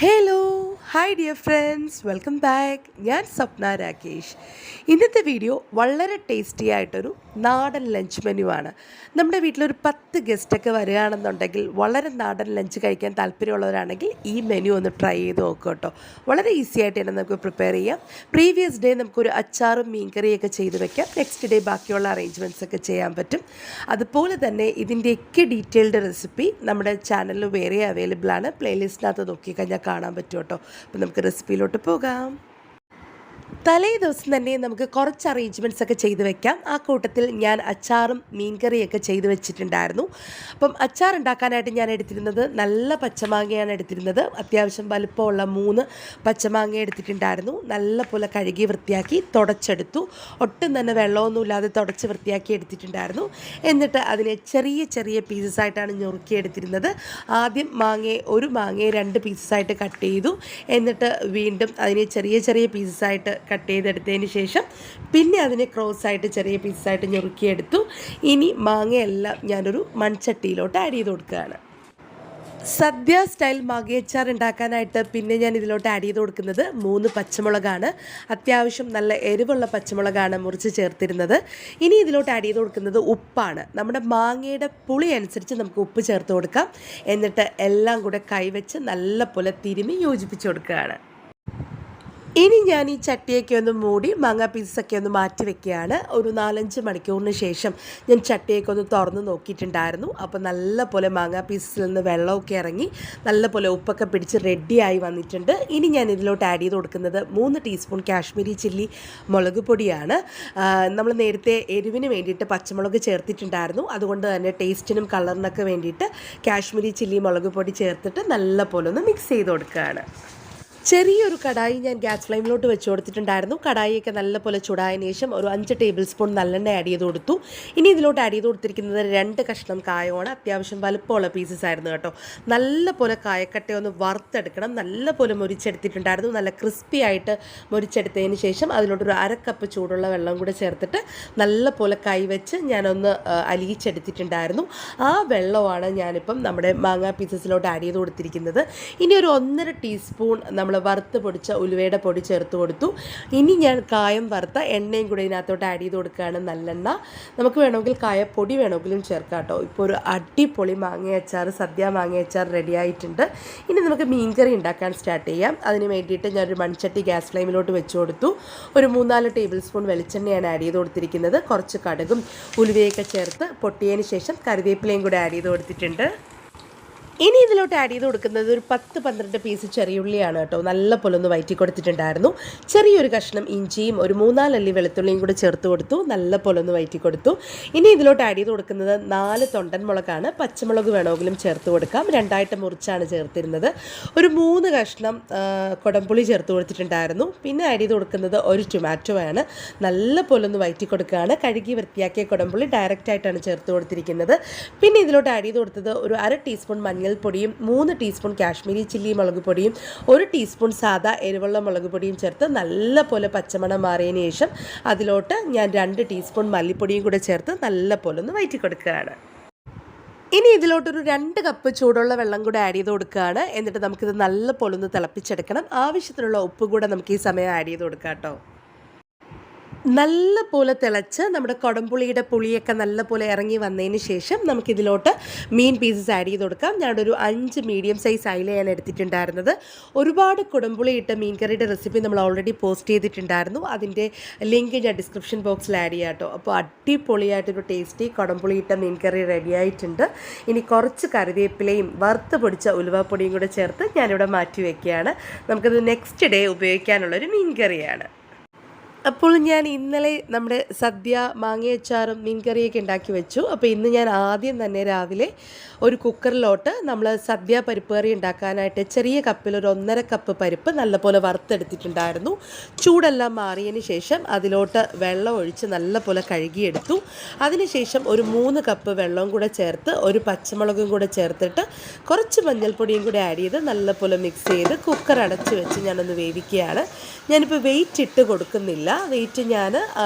Hello hi dear friends welcome back. ഞാൻ സ്വപ്ന രാകേഷ്. ഇന്നത്തെ video വളരെ ടേസ്റ്റി ആയിട്ടൊരു നാടൻ ലഞ്ച് മെനു ആണ്. നമ്മുടെ വീട്ടിലൊരു 10 ഗസ്റ്റൊക്കെ വരികയാണെന്നുണ്ടെങ്കിൽ വളരെ നാടൻ ലഞ്ച് കഴിക്കാൻ താല്പര്യമുള്ളവരാണെങ്കിൽ ഈ മെനു ഒന്ന് ട്രൈ ചെയ്ത് നോക്കുക കേട്ടോ. വളരെ ഈസി ആയിട്ട് തന്നെ നമുക്ക് പ്രിപ്പയർ ചെയ്യാം. പ്രീവിയസ് ഡേ നമുക്കൊരു അച്ചാറും മീൻകറിയൊക്കെ ചെയ്ത് വെക്കാം. നെക്സ്റ്റ് ഡേ ബാക്കിയുള്ള അറേഞ്ച്മെൻറ്റ്സ് ഒക്കെ ചെയ്യാൻ പറ്റും. അതുപോലെ തന്നെ ഇതിൻ്റെയൊക്കെ ഡീറ്റെയിൽഡ് റെസിപ്പി നമ്മുടെ ചാനലിൽ വേറെ അവൈലബിൾ ആണ്. പ്ലേലിസ്റ്റിനകത്ത് നോക്കിക്കഴിഞ്ഞാൽ കാണാൻ പറ്റും കേട്ടോ. അപ്പോൾ നമുക്ക് റെസിപ്പിയിലോട്ട് പോകാം. തലേ ദിവസം തന്നെ നമുക്ക് കുറച്ച് അറേഞ്ച്മെൻറ്റ്സ് ഒക്കെ ചെയ്ത് വെക്കാം. ആ കൂട്ടത്തിൽ ഞാൻ അച്ചാറും മീൻകറിയൊക്കെ ചെയ്ത് വെച്ചിട്ടുണ്ടായിരുന്നു. അപ്പം അച്ചാർ ഉണ്ടാക്കാനായിട്ട് ഞാൻ എടുത്തിരുന്നത് നല്ല പച്ചമാങ്ങയാണ് എടുത്തിരുന്നത്. അത്യാവശ്യം വലുപ്പമുള്ള 3 പച്ചമാങ്ങ എടുത്തിട്ടുണ്ടായിരുന്നു. നല്ല പോലെ കഴുകി വൃത്തിയാക്കി തുടച്ചെടുത്തു. ഒട്ടും തന്നെ വെള്ളമൊന്നുമില്ലാതെ തുടച്ച് വൃത്തിയാക്കി എടുത്തിട്ടുണ്ടായിരുന്നു. എന്നിട്ട് അതിനെ ചെറിയ ചെറിയ പീസസായിട്ടാണ് ഞുറുക്കിയെടുത്തിരുന്നത്. ആദ്യം ഒരു മാങ്ങയെ 2 പീസസായിട്ട് കട്ട് ചെയ്തു. എന്നിട്ട് വീണ്ടും അതിനെ ചെറിയ ചെറിയ പീസസായിട്ട് കട്ട് ചെയ്തെടുത്തതിന് ശേഷം പിന്നെ അതിനെ ക്രോസായിട്ട് ചെറിയ പീസായിട്ട് ഞുറുക്കിയെടുത്തു. ഇനി മാങ്ങയെല്ലാം ഞാനൊരു മൺചട്ടിയിലോട്ട് ആഡ് ചെയ്ത് കൊടുക്കുകയാണ്. സദ്യ സ്റ്റൈൽ മാങ്ങയച്ചാർ ഉണ്ടാക്കാനായിട്ട് പിന്നെ ഞാൻ ഇതിലോട്ട് ആഡ് ചെയ്ത് കൊടുക്കുന്നത് 3 പച്ചമുളകാണ്. അത്യാവശ്യം നല്ല എരിവുള്ള പച്ചമുളകാണ് മുറിച്ച് ചേർത്തിരുന്നത്. ഇനി ഇതിലോട്ട് ആഡ് ചെയ്ത് കൊടുക്കുന്നത് ഉപ്പാണ്. നമ്മുടെ മാങ്ങയുടെ പുളി അനുസരിച്ച് നമുക്ക് ഉപ്പ് ചേർത്ത് കൊടുക്കാം. എന്നിട്ട് എല്ലാം കൂടെ കൈവച്ച് നല്ല പോലെ തിരുമ്മി യോജിപ്പിച്ച് കൊടുക്കുകയാണ്. ഇനി ഞാൻ ഈ ചട്ടിയൊക്കെ ഒന്ന് മൂടി മാങ്ങ പീസൊക്കെ ഒന്ന് മാറ്റി വെക്കുകയാണ്. ഒരു 4-5 മണിക്കൂറിന് ശേഷം ഞാൻ ചട്ടിയൊക്കെ ഒന്ന് തുറന്ന് നോക്കിയിട്ടുണ്ടായിരുന്നു. അപ്പോൾ നല്ല പോലെ മാങ്ങ പീസിൽ നിന്ന് വെള്ളമൊക്കെ ഇറങ്ങി നല്ല പോലെ ഉപ്പൊക്കെ പിടിച്ച് റെഡിയായി വന്നിട്ടുണ്ട്. ഇനി ഞാൻ ഇതിലോട്ട് ആഡ് ചെയ്ത് കൊടുക്കുന്നത് 3 ടീസ്പൂൺ കാശ്മീരി ചില്ലി മുളക് പൊടിയാണ്. നമ്മൾ നേരത്തെ എരിവിന് വേണ്ടിയിട്ട് പച്ചമുളക് ചേർത്തിട്ടുണ്ടായിരുന്നു. അതുകൊണ്ട് തന്നെ ടേസ്റ്റിനും കളറിനൊക്കെ വേണ്ടിയിട്ട് കാശ്മീരി ചില്ലി മുളക് പൊടി ചേർത്തിട്ട് നല്ല പോലെ ഒന്ന് മിക്സ് ചെയ്ത് കൊടുക്കുകയാണ്. ചെറിയൊരു കടായി ഞാൻ ഗ്യാസ് ഫ്ലെയിമിലോട്ട് വെച്ച് കൊടുത്തിട്ടുണ്ടായിരുന്നു. കടായിയൊക്കെ നല്ലപോലെ ചൂടായതിനു ശേഷം ഒരു 5 ടേബിൾ സ്പൂൺ നല്ലെണ്ണ ആഡ് ചെയ്ത് കൊടുത്തു. ഇനി ഇതിലോട്ട് ആഡ് ചെയ്ത് കൊടുത്തിരിക്കുന്നത് 2 കഷ്ണം കായമാണ്. അത്യാവശ്യം വലുപ്പമുള്ള പീസസ് ആയിരുന്നു കേട്ടോ. നല്ലപോലെ കായക്കട്ടയൊന്ന് വറുത്തെടുക്കണം. നല്ലപോലെ മുരിച്ചെടുത്തിട്ടുണ്ടായിരുന്നു. നല്ല ക്രിസ്പി ആയിട്ട് മുരിച്ചെടുത്തതിന് ശേഷം അതിലോട്ടൊരു 1/2 കപ്പ് ചൂടുള്ള വെള്ളം കൂടെ ചേർത്തിട്ട് നല്ലപോലെ കൈവച്ച് ഞാനൊന്ന് അലിയിച്ചെടുത്തിട്ടുണ്ടായിരുന്നു. ആ വെള്ളമാണ് ഞാനിപ്പം നമ്മുടെ മാങ്ങാ പീസസിലോട്ട് ആഡ് ചെയ്ത് കൊടുത്തിരിക്കുന്നത്. ഇനി ഒരു 1.5 ടീസ്പൂൺ നമ്മൾ വറുത്ത് പൊടിച്ച ഉലുവയുടെ പൊടി ചേർത്ത് കൊടുത്തു. ഇനി ഞാൻ കായം വറുത്ത എണ്ണയും കൂടി ഇതിനകത്തോട്ട് ആഡ് ചെയ്ത് കൊടുക്കുകയാണ്. നല്ലെണ്ണ. നമുക്ക് വേണമെങ്കിൽ കായപ്പൊടി വേണമെങ്കിലും ചേർക്കാം കേട്ടോ. ഇപ്പോൾ ഒരു അടിപൊളി മാങ്ങയച്ചാർ, സദ്യ മാങ്ങയച്ചാർ റെഡി ആയിട്ടുണ്ട്. ഇനി നമുക്ക് മീൻകറി ഉണ്ടാക്കാൻ സ്റ്റാർട്ട് ചെയ്യാം. അതിന് വേണ്ടിയിട്ട് ഞാനൊരു മൺചട്ടി ഗ്യാസ് ഫ്ലെയിമിലോട്ട് വെച്ച് കൊടുത്തു. ഒരു 3-4 ടേബിൾ സ്പൂൺ വെളിച്ചെണ്ണയാണ് ആഡ് ചെയ്ത് കൊടുത്തിരിക്കുന്നത്. കുറച്ച് കടുകും ഉലുവയൊക്കെ ചേർത്ത് പൊട്ടിയതിന് ശേഷം കറിവേപ്പിലയും കൂടി ആഡ് ചെയ്ത് കൊടുത്തിട്ടുണ്ട്. ഇനി ഇതിലോട്ട് ആഡ് ചെയ്ത് കൊടുക്കുന്നത് ഒരു 10-12 പീസ് ചെറിയുള്ളിയാണ് കേട്ടോ. നല്ല പോലെ ഒന്ന് വയറ്റി കൊടുത്തിട്ടുണ്ടായിരുന്നു. ചെറിയൊരു കഷ്ണം ഇഞ്ചിയും ഒരു 3-4 അല്ലി വെളുത്തുള്ളിയും കൂടി ചേർത്ത് കൊടുത്തു. നല്ല പോലെ ഒന്ന് വയറ്റി കൊടുത്തു. ഇനി ഇതിലോട്ട് ആഡ് ചെയ്ത് കൊടുക്കുന്നത് 4 തൊണ്ടൻ മുളകാണ്. പച്ചമുളക് വേണമെങ്കിലും ചേർത്ത് കൊടുക്കാം. 2ആയിട്ട് മുറിച്ചാണ് ചേർത്തിരുന്നത്. ഒരു 3 കഷ്ണം കുടംപുളി ചേർത്ത് കൊടുത്തിട്ടുണ്ടായിരുന്നു. പിന്നെ ആഡ് ചെയ്ത് കൊടുക്കുന്നത് ഒരു ടൊമാറ്റോ ആണ്. നല്ല പോലെ ഒന്ന് വയറ്റി കൊടുക്കുകയാണ്. കഴുകി വൃത്തിയാക്കിയ കുടംപുളി ഡയറക്റ്റായിട്ടാണ് ചേർത്ത് കൊടുത്തിരിക്കുന്നത്. പിന്നെ ഇതിലോട്ട് ആഡ് ചെയ്ത് കൊടുത്തത് ഒരു 1/2 ടീസ്പൂൺ മഞ്ഞൾപ്പൊടിയും 3 ടീസ്പൂൺ കാശ്മീരി ചില്ലി മുളക് പൊടിയും 1 ടീസ്പൂൺ സാദാ എരിവുള്ള മുളക് പൊടിയും ചേർത്ത് നല്ല പോലെ പച്ചമണം മാറിയതിന് ശേഷം അതിലോട്ട് ഞാൻ 2 ടീസ്പൂൺ മല്ലിപ്പൊടിയും കൂടെ ചേർത്ത് നല്ല പോലെ ഒന്ന് വഴറ്റി കൊടുക്കുകയാണ്. ഇനി ഇതിലോട്ടൊരു 2 കപ്പ് ചൂടുള്ള വെള്ളം കൂടെ ആഡ് ചെയ്ത് കൊടുക്കുകയാണ്. എന്നിട്ട് നമുക്കിത് നല്ല പോലെ ഒന്ന് തിളപ്പിച്ചെടുക്കണം. ആവശ്യത്തിനുള്ള ഉപ്പ് കൂടെ നമുക്ക് ഈ സമയം ആഡ് ചെയ്ത് കൊടുക്കാം കേട്ടോ. നല്ല പോലെ തിളച്ച് നമ്മുടെ കുടംപുളിയുടെ പുളിയൊക്കെ നല്ല പോലെ ഇറങ്ങി വന്നതിന് ശേഷം നമുക്കിതിലോട്ട് മീൻ പീസസ് ആഡ് ചെയ്ത് കൊടുക്കാം. ഞാനൊരു 5 മീഡിയം സൈസ് അയിലയാണ് എടുത്തിട്ടുണ്ടായിരുന്നത്. ഒരുപാട് കുടംപുളി ഇട്ട മീൻ കറിയുടെ റെസിപ്പി നമ്മൾ ഓൾറെഡി പോസ്റ്റ് ചെയ്തിട്ടുണ്ടായിരുന്നു. അതിൻ്റെ ലിങ്ക് ഞാൻ ഡിസ്ക്രിപ്ഷൻ ബോക്സിൽ ആഡ് ചെയ്യാം കേട്ടോ. അപ്പോൾ അടിപൊളിയായിട്ടൊരു ടേസ്റ്റി കുടംപുളി ഇട്ട മീൻ കറി റെഡി ആയിട്ടുണ്ട്. ഇനി കുറച്ച് കറിവേപ്പിലയും വറുത്ത് പൊടിച്ച ഉലുവപ്പൊടിയും കൂടെ ചേർത്ത് ഞാനിവിടെ മാറ്റി വയ്ക്കുകയാണ്. നമുക്കത് നെക്സ്റ്റ് ഡേ ഉപയോഗിക്കാനുള്ളൊരു മീൻ കറിയാണ്. അപ്പോൾ ഞാൻ ഇന്നലെ നമ്മുടെ സദ്യ മാങ്ങയച്ചാറും മീൻകറിയൊക്കെ ഉണ്ടാക്കി വെച്ചു. അപ്പോൾ ഇന്ന് ഞാൻ ആദ്യം തന്നെ രാവിലെ ഒരു കുക്കറിലോട്ട് നമ്മൾ സദ്യ പരിപ്പ് കറി ഉണ്ടാക്കാനായിട്ട് ചെറിയ കപ്പിൽ ഒരു 1.5 കപ്പ് പരിപ്പ് നല്ലപോലെ വറുത്തെടുത്തിട്ടുണ്ടായിരുന്നു. ചൂടെല്ലാം മാറിയതിന് ശേഷം അതിലോട്ട് വെള്ളം ഒഴിച്ച് നല്ലപോലെ കഴുകിയെടുത്തു. അതിനുശേഷം ഒരു 3 കപ്പ് വെള്ളവും കൂടെ ചേർത്ത് ഒരു പച്ചമുളകും കൂടെ ചേർത്തിട്ട് കുറച്ച് മഞ്ഞൾപ്പൊടിയും കൂടെ ആഡ് ചെയ്ത് നല്ലപോലെ മിക്സ് ചെയ്ത് കുക്കർ അടച്ച് വെച്ച് ഞാനൊന്ന് വേവിക്കുകയാണ്. ഞാനിപ്പോൾ വെയിറ്റ് ഇട്ട് കൊടുക്കുന്നില്ല. വെയിറ്റ് ഞാൻ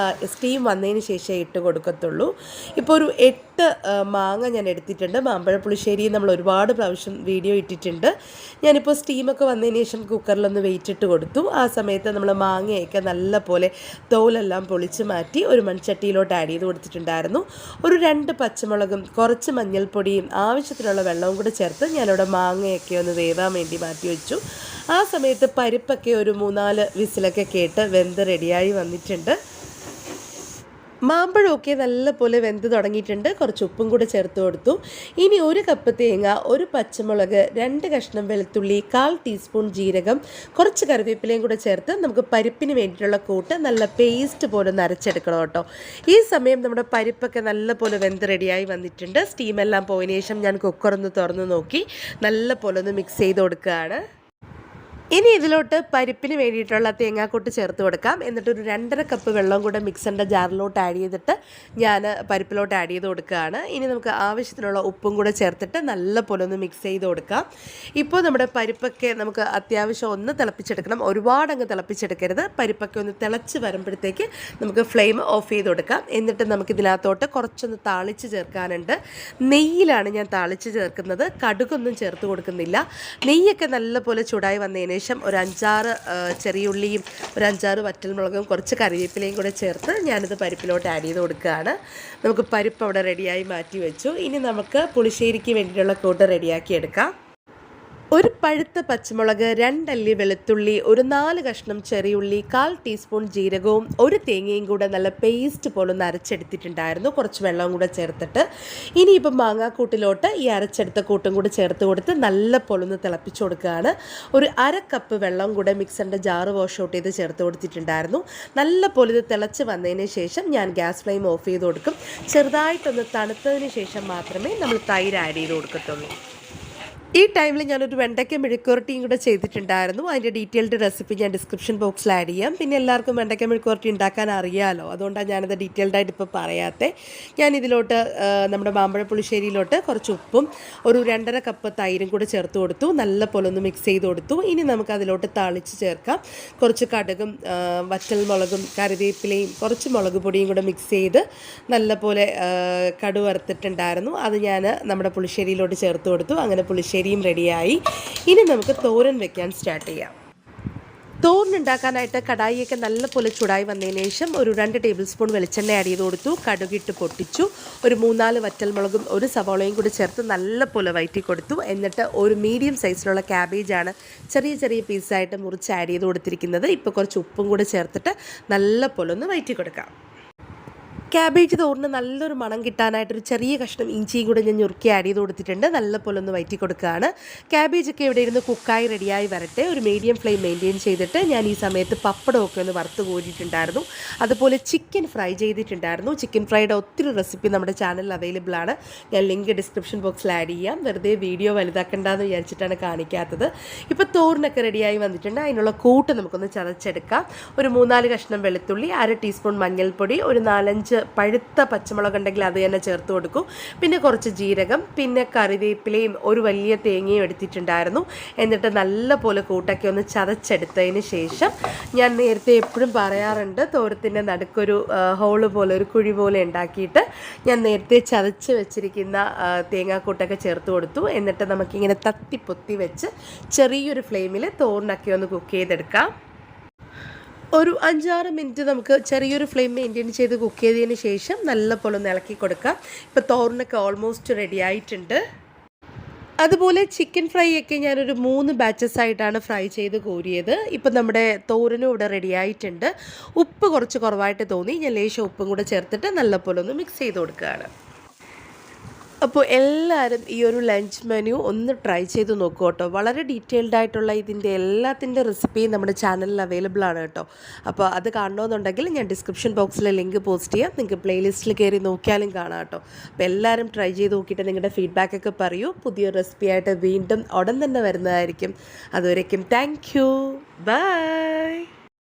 സ്റ്റീം വന്നതിന് ശേഷം ഇട്ട് കൊടുക്കത്തുള്ളൂ. ഇപ്പോൾ ഒരു 8 മാങ്ങ ഞാൻ എടുത്തിട്ടുണ്ട്. മാമ്പഴ പുളിശ്ശേരി നമ്മൾ ഒരുപാട് പ്രാവശ്യം വീഡിയോ ഇട്ടിട്ടുണ്ട്. ഞാനിപ്പോൾ സ്റ്റീമൊക്കെ വന്നതിന് ശേഷം കുക്കറിലൊന്ന് വെയിറ്റ് ഇട്ട് കൊടുത്തു. ആ സമയത്ത് നമ്മൾ മാങ്ങയൊക്കെ നല്ല പോലെ തോലെല്ലാം പൊളിച്ച് മാറ്റി ഒരു മൺചട്ടിയിലോട്ട് ആഡ് ചെയ്ത് കൊടുത്തിട്ടുണ്ടായിരുന്നു. ഒരു 2 പച്ചമുളകും കുറച്ച് മഞ്ഞൾപ്പൊടിയും ആവശ്യത്തിനുള്ള വെള്ളവും കൂടെ ചേർത്ത് ഞാനിവിടെ മാങ്ങയൊക്കെ ഒന്ന് വേവാൻ വേണ്ടി മാറ്റി വെച്ചു. ആ സമയത്ത് പരിപ്പൊക്കെ ഒരു 3-4 വിസിലൊക്കെ കേട്ട് വെന്ത് റെഡിയായി വന്നിട്ടുണ്ട്. മാമ്പഴമൊക്കെ നല്ലപോലെ വെന്ത് തുടങ്ങിയിട്ടുണ്ട്. കുറച്ച് ഉപ്പും കൂടെ ചേർത്ത് കൊടുത്തു. ഇനി 1 കപ്പ് തേങ്ങ, 1 പച്ചമുളക്, 2 കഷ്ണം വെളുത്തുള്ളി, 1/4 ടീസ്പൂൺ ജീരകം, കുറച്ച് കറിവേപ്പിലയും കൂടെ ചേർത്ത് നമുക്ക് പരിപ്പിന് വേണ്ടിയിട്ടുള്ള കൂട്ട് നല്ല പേസ്റ്റ് പോലെ ഒന്ന് അരച്ചെടുക്കണം കേട്ടോ. ഈ സമയം നമ്മുടെ പരിപ്പൊക്കെ നല്ലപോലെ വെന്ത് റെഡിയായി വന്നിട്ടുണ്ട്. സ്റ്റീമെല്ലാം പോയതിനു ശേഷം ഞാൻ കുക്കറൊന്ന് തുറന്ന് നോക്കി നല്ലപോലെ ഒന്ന് മിക്സ് ചെയ്ത് കൊടുക്കുകയാണ്. ഇനി ഇതിലോട്ട് പരിപ്പിന് വേണ്ടിയിട്ടുള്ള തേങ്ങാക്കൂട്ട് ചേർത്ത് കൊടുക്കാം. എന്നിട്ടൊരു 2.5 കപ്പ് വെള്ളം കൂടെ മിക്സറിൻ്റെ ജാറിലോട്ട് ആഡ് ചെയ്തിട്ട് ഞാൻ പരിപ്പിലോട്ട് ആഡ് ചെയ്ത് കൊടുക്കുകയാണ്. ഇനി നമുക്ക് ആവശ്യത്തിനുള്ള ഉപ്പും കൂടെ ചേർത്തിട്ട് നല്ലപോലെ ഒന്ന് മിക്സ് ചെയ്ത് കൊടുക്കാം. ഇപ്പോൾ നമ്മുടെ പരിപ്പൊക്കെ നമുക്ക് അത്യാവശ്യം ഒന്ന് തിളപ്പിച്ചെടുക്കണം. ഒരുപാടങ്ങ് തിളപ്പിച്ചെടുക്കരുത്. പരിപ്പൊക്കെ ഒന്ന് തിളച്ച് വരുമ്പോഴത്തേക്ക് നമുക്ക് ഫ്ലെയിം ഓഫ് ചെയ്ത് കൊടുക്കാം. എന്നിട്ട് നമുക്കിതിനകത്തോട്ട് കുറച്ചൊന്ന് താളിച്ച് ചേർക്കാനുണ്ട്. നെയ്യിലാണ് ഞാൻ താളിച്ച് ചേർക്കുന്നത്. കടുകൊന്നും ചേർത്ത് കൊടുക്കുന്നില്ല. നെയ്യൊക്കെ നല്ലപോലെ ചൂടായി വന്നതിന് ഒരു 5-6 ചെറിയുള്ളിയും ഒരു 5-6 വറ്റൽമുളകും കുറച്ച് കറിവേപ്പിലയും കൂടെ ചേർത്ത് ഞാനിത് പരിപ്പിലോട്ട് ആഡ് ചെയ്ത് കൊടുക്കുകയാണ്. നമുക്ക് പരിപ്പ് അവിടെ റെഡിയായി മാറ്റി വെച്ചു. ഇനി നമുക്ക് പുളിശ്ശേരിക്ക് വേണ്ടിയിട്ടുള്ള കൂട്ട് റെഡിയാക്കി എടുക്കാം. ഒരു പഴുത്ത പച്ചമുളക്, 2 അല്ലി വെളുത്തുള്ളി, ഒരു 4 കഷ്ണം ചെറിയുള്ളി, 1/4 ടീസ്പൂൺ ജീരകവും 1 തേങ്ങയും കൂടെ നല്ല പേസ്റ്റ് പോലെ ഒന്ന് അരച്ചെടുത്തിട്ടുണ്ടായിരുന്നു. കുറച്ച് വെള്ളവും കൂടെ ചേർത്തിട്ട് ഇനിയിപ്പം മാങ്ങാക്കൂട്ടിലോട്ട് ഈ അരച്ചെടുത്ത കൂട്ടും കൂടെ ചേർത്ത് കൊടുത്ത് നല്ല പോലെ ഒന്ന് തിളപ്പിച്ച് കൊടുക്കുകയാണ്. ഒരു 1/2 കപ്പ് വെള്ളം കൂടെ മിക്സറിൻ്റെ ജാറ് വാഷ് ഔട്ട് ചെയ്ത് ചേർത്ത് കൊടുത്തിട്ടുണ്ടായിരുന്നു. നല്ല പോലെ ഇത് തിളച്ച് വന്നതിന് ശേഷം ഞാൻ ഗ്യാസ് ഫ്ലെയിം ഓഫ് ചെയ്ത് കൊടുക്കും. ചെറുതായിട്ടൊന്ന് തണുത്തതിന് ശേഷം മാത്രമേ നമ്മൾ തൈര് ആഡ് ചെയ്ത് കൊടുക്കത്തുള്ളൂ. ഈ ടൈമിൽ ഞാനൊരു വെണ്ടയ്ക്ക മെഴുക്കുവരട്ടിയും കൂടെ ചെയ്തിട്ടുണ്ടായിരുന്നു. അതിൻ്റെ ഡീറ്റെയിൽഡ് റെസിപ്പി ഞാൻ ഡിസ്ക്രിപ്ഷൻ ബോക്സിൽ ആഡ് ചെയ്യാം. പിന്നെ എല്ലാവർക്കും വെണ്ടയ്ക്ക മെഴുക്കുവരട്ടി ഉണ്ടാക്കാൻ അറിയാമല്ലോ, അതുകൊണ്ടാണ് ഞാനത് ഡീറ്റെയിൽഡായിട്ട് ഇപ്പോൾ പറയാത്തത്. ഞാനിതിലോട്ട് നമ്മുടെ മാമ്പഴ പുളിശ്ശേരിയിലോട്ട് കുറച്ച് ഉപ്പും ഒരു 2.5 കപ്പ് തൈരും കൂടെ ചേർത്ത് കൊടുത്തു. നല്ല പോലെ ഒന്ന് മിക്സ് ചെയ്ത് കൊടുത്തു. ഇനി നമുക്ക് അതിലോട്ട് താളിച്ച് ചേർക്കാം. കുറച്ച് കടുകും വറ്റൽമുളകും കറിവേപ്പിലയും കുറച്ച് മുളക് പൊടിയും കൂടെ മിക്സ് ചെയ്ത് നല്ല പോലെ കടുക് വറുത്തിട്ടുണ്ടായിരുന്നു. അത് ഞാൻ നമ്മുടെ പുളിശ്ശേരിയിലോട്ട് ചേർത്ത് കൊടുത്തു. അങ്ങനെ പുളിശ്ശേരി റെഡിയായി. ഇനി നമുക്ക് തോരൻ വെക്കാൻ സ്റ്റാർട്ട് ചെയ്യാം. തോരനുണ്ടാക്കാനായിട്ട് കടായിയൊക്കെ നല്ലപോലെ ചൂടായി വന്നതിന് ശേഷം ഒരു 2 ടേബിൾ സ്പൂൺ വെളിച്ചെണ്ണ ആഡ് ചെയ്ത് കൊടുത്തു. കടുകിട്ട് പൊട്ടിച്ചു. ഒരു 3-4 വറ്റൽമുളകും ഒരു സവാളയും കൂടി ചേർത്ത് നല്ലപോലെ വഴറ്റി കൊടുത്തു. എന്നിട്ട് ഒരു മീഡിയം സൈസിലുള്ള ക്യാബേജാണ് ചെറിയ ചെറിയ പീസായിട്ട് മുറിച്ച് ആഡ് ചെയ്ത് കൊടുത്തിരിക്കുന്നത്. ഇപ്പോൾ കുറച്ച് ഉപ്പും കൂടി ചേർത്തിട്ട് നല്ലപോലെ ഒന്ന് വഴറ്റി കൊടുക്കാം. ക്യാബേജ് തോറിന് നല്ലൊരു മണം കിട്ടാനായിട്ടൊരു ചെറിയ കഷ്ണം ഇഞ്ചിയും കൂടെ ഞാൻ ഞുറുക്കി ആഡ് ചെയ്ത് കൊടുത്തിട്ടുണ്ട്. നല്ലപോലെ ഒന്ന് വഴറ്റി കൊടുക്കുകയാണ്. ക്യാബേജൊക്കെ ഇവിടെ ഇരുന്ന് കുക്കായി റെഡിയായി വരട്ടെ. ഒരു മീഡിയം ഫ്ലെയിം മെയിൻറ്റെയിൻ ചെയ്തിട്ട് ഞാൻ ഈ സമയത്ത് പപ്പടമൊക്കെ ഒന്ന് വറുത്ത് കോരിയിട്ടുണ്ടായിരുന്നു. അതുപോലെ ചിക്കൻ ഫ്രൈ ചെയ്തിട്ടുണ്ടായിരുന്നു. ചിക്കൻ ഫ്രൈയുടെ ഒത്തിരി റെസിപ്പി നമ്മുടെ ചാനലിൽ അവൈലബിൾ ആണ്. ഞാൻ ലിങ്ക് ഡിസ്ക്രിപ്ഷൻ ബോക്സിൽ ആഡ് ചെയ്യാം. വെറുതെ വീഡിയോ വലുതാക്കണ്ടെന്ന് വിചാരിച്ചിട്ടാണ് കാണിക്കാത്തത്. ഇപ്പോൾ തോറിനൊക്കെ റെഡിയായി വന്നിട്ടുണ്ട്. അതിനുള്ള കൂട്ട് നമുക്കൊന്ന് ചതച്ചെടുക്കാം. ഒരു 3-4 കഷ്ണം വെളുത്തുള്ളി, 1/2 ടീസ്പൂൺ മഞ്ഞൾപ്പൊടി, ഒരു 4-5 പഴുത്ത പച്ചമുളക് ഉണ്ടെങ്കിൽ അത് തന്നെ ചേർത്ത് കൊടുക്കും. പിന്നെ കുറച്ച് ജീരകം, പിന്നെ കറിവേപ്പിലയും ഒരു വലിയ തേങ്ങയും എടുത്തിട്ടുണ്ടായിരുന്നു. എന്നിട്ട് നല്ല പോലെ കൂട്ടൊക്കെ ഒന്ന് ചതച്ചെടുത്തതിന് ശേഷം ഞാൻ നേരത്തെ എപ്പോഴും പറയാറുണ്ട്, തോരത്തിൻ്റെ നടുക്കൊരു ഹോള് പോലെ ഒരു കുഴി പോലെ ഉണ്ടാക്കിയിട്ട് ഞാൻ നേരത്തെ ചതച്ച് വെച്ചിരിക്കുന്ന തേങ്ങാക്കൂട്ടൊക്കെ ചേർത്ത് കൊടുത്തു. എന്നിട്ട് നമുക്കിങ്ങനെ തത്തിപ്പൊത്തി വെച്ച് ചെറിയൊരു ഫ്ലെയിമിൽ തോരനൊക്കെ ഒന്ന് കുക്ക് ചെയ്തെടുക്കാം. ഒരു 5-6 മിനിറ്റ് നമുക്ക് ചെറിയൊരു ഫ്ലെയിം മെയിൻറ്റെയിൻ ചെയ്ത് കുക്ക് ചെയ്തതിന് ശേഷം നല്ലപോലെ ഒന്ന് ഇളക്കി കൊടുക്കാം. ഇപ്പോൾ തോരനൊക്കെ ഓൾമോസ്റ്റ് റെഡി ആയിട്ടുണ്ട്. അതുപോലെ ചിക്കൻ ഫ്രൈ ഒക്കെ ഞാനൊരു 3 ബാച്ചസ് ആയിട്ടാണ് ഫ്രൈ ചെയ്ത് കോരിയത്. ഇപ്പം നമ്മുടെ തോരനും ഇവിടെ റെഡി ആയിട്ടുണ്ട്. ഉപ്പ് കുറച്ച് കുറവായിട്ട് തോന്നി. ഞാൻ ലേശം ഉപ്പും കൂടെ ചേർത്തിട്ട് നല്ലപോലെ ഒന്ന് മിക്സ് ചെയ്ത് കൊടുക്കുകയാണ്. അപ്പോൾ എല്ലാവരും ഈ ഒരു ലഞ്ച് മെനു ഒന്ന് ട്രൈ ചെയ്ത് നോക്കൂ കേട്ടോ. വളരെ ഡീറ്റെയിൽഡ് ആയിട്ടുള്ള ഇതിൻ്റെ എല്ലാത്തിൻ്റെ റെസിപ്പിയും നമ്മുടെ ചാനലിൽ അവൈലബിൾ ആണ് കേട്ടോ. അപ്പോൾ അത് കാണണമെന്നുണ്ടെങ്കിൽ ഞാൻ ഡിസ്ക്രിപ്ഷൻ ബോക്സിൽ ലിങ്ക് പോസ്റ്റ് ചെയ്യാം. നിങ്ങൾക്ക് പ്ലേലിസ്റ്റിൽ കയറി നോക്കിയാലും കാണാം കേട്ടോ. അപ്പോൾ എല്ലാവരും ട്രൈ ചെയ്ത് നോക്കിയിട്ട് നിങ്ങളുടെ ഫീഡ്ബാക്കൊക്കെ പറയൂ. പുതിയൊരു റെസിപ്പി ആയിട്ട് വീണ്ടും ഉടൻ തന്നെ വരുന്നതായിരിക്കും. അതുവരേക്കും താങ്ക് യു, ബൈ.